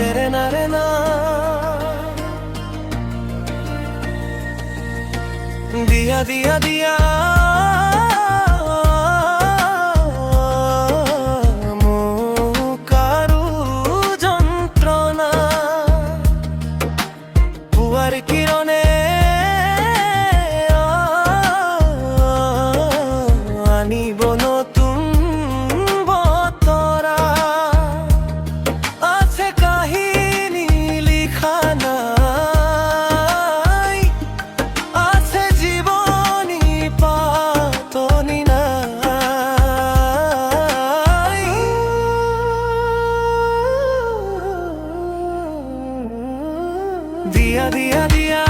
तेरे नारे ना दिया दिया दिया মুকারু যন্ত্রণা পুয়ার কিরণে আনিব নতুন বতরা আছে কাহিনী লিখা নাই আছে জীবনী পাতনি নাই দিয়া দিয়া দিয়া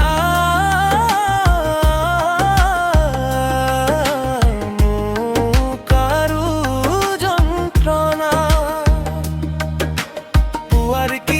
মুকারু যন্ত্রণা পুয়ার কি